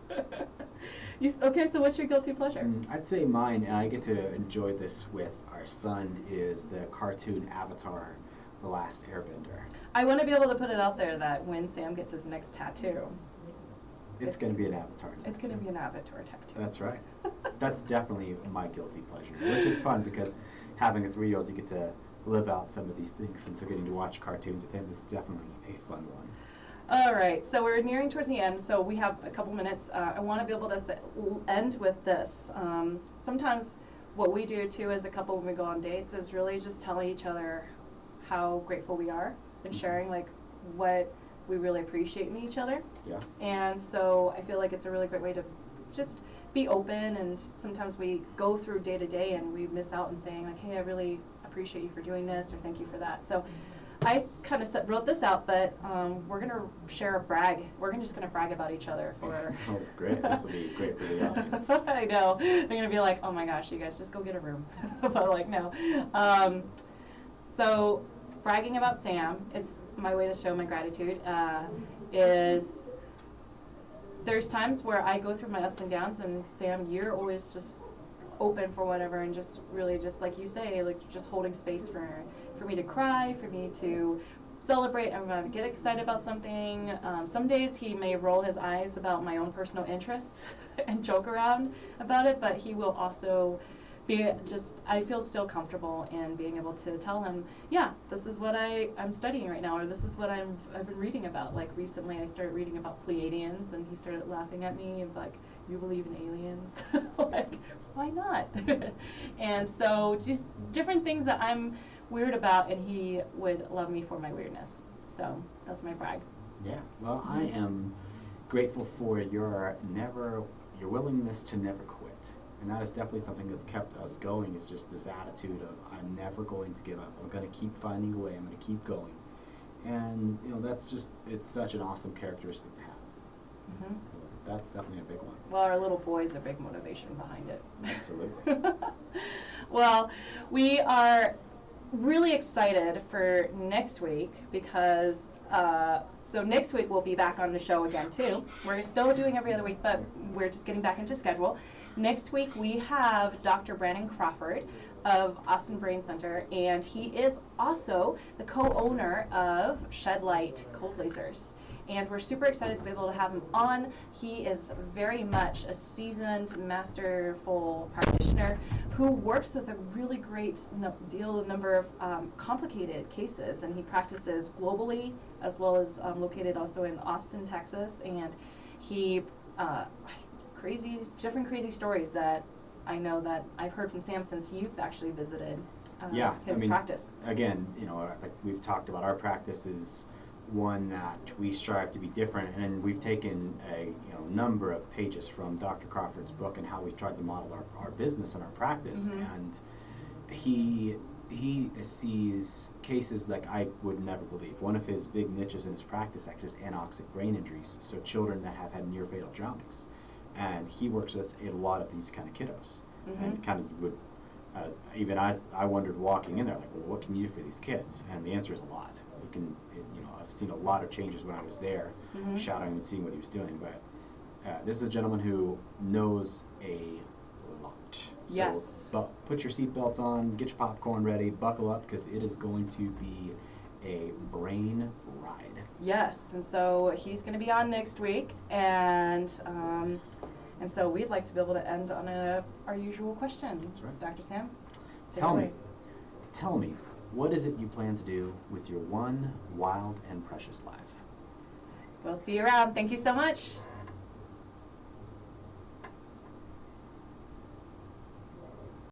Okay, so what's your guilty pleasure? I'd say mine, and I get to enjoy this with our son, is the cartoon Avatar: The Last Airbender. I want to be able to put it out there that when Sam gets his next tattoo, it's going to be an Avatar tattoo. It's going to be an Avatar tattoo. That's right. That's definitely my guilty pleasure, which is fun because having a 3-year-old, you get to live out some of these things, and so getting to watch cartoons with him is definitely a fun one. All right, so we're nearing towards the end, so we have a couple minutes. I want to be able to end with this. Sometimes what we do too as a couple when we go on dates is really just telling each other how grateful we are and sharing like what we really appreciate in each other. Yeah. And so I feel like it's a really great way to just be open, and sometimes we go through day to day and we miss out on saying like, hey, I really appreciate you for doing this, or thank you for that. So I kind of wrote this out, but we're going to share a brag. We're just going to brag about each other for... Oh, great. This will be great for the audience. I know. They're going to be like, oh my gosh, you guys just go get a room. So like, no. So bragging about Sam, it's my way to show my gratitude, is there's times where I go through my ups and downs, and Sam, you're always just open for whatever, and just really just like you say, like just holding space for me to cry, for me to celebrate and get excited about something. Some days he may roll his eyes about my own personal interests and joke around about it, but he will also be just, I feel still comfortable in being able to tell him, yeah, this is what I'm studying right now, or this is what I've been reading about. Like recently I started reading about Pleiadians, and he started laughing at me and like, you believe in aliens? Like, why not? And so just different things that I'm weird about, and he would love me for my weirdness. So that's my brag. Yeah. Well, I am grateful for your willingness to never quit. And that is definitely something that's kept us going, is just this attitude of, I'm never going to give up. I'm going to keep finding a way. I'm going to keep going. And, you know, that's just, it's such an awesome characteristic to have. Mm-hmm. So that's definitely a big one. Well, our little boy's a big motivation behind it. Absolutely. Well, we are really excited for next week because so next week we'll be back on the show again too. We're still doing every other week, but we're just getting back into schedule. Next week we have Dr. Brandon Crawford of Austin Brain Center, and he is also the co-owner of Shed Light Cold Lasers. And we're super excited to be able to have him on. He is very much a seasoned, masterful practitioner who works with a really great number of complicated cases, and he practices globally as well as located also in Austin, Texas. And he different crazy stories that I know that I've heard from Sam since you've actually visited his practice. Again, you know, like we've talked about, our practice is one that we strive to be different, and we've taken a number of pages from Dr. Crawford's book and how we tried to model our business and our practice. Mm-hmm. And he sees cases like I would never believe. One of his big niches in his practice actually is anoxic brain injuries, so children that have had near fatal drownings. And he works with a lot of these kind of kiddos. Mm-hmm. And kind of would, as I wondered walking in there, like, well, what can you do for these kids? And the answer is a lot. I've seen a lot of changes when I was there, mm-hmm. shouting and seeing what he was doing. But this is a gentleman who knows a lot. So yes. Put your seatbelts on, get your popcorn ready, buckle up, because it is going to be a brain ride. Yes, and so he's going to be on next week, and so we'd like to be able to end on our usual question. That's right. Dr. Sam, tell me, what is it you plan to do with your one wild and precious life? We'll see you around. Thank you so much.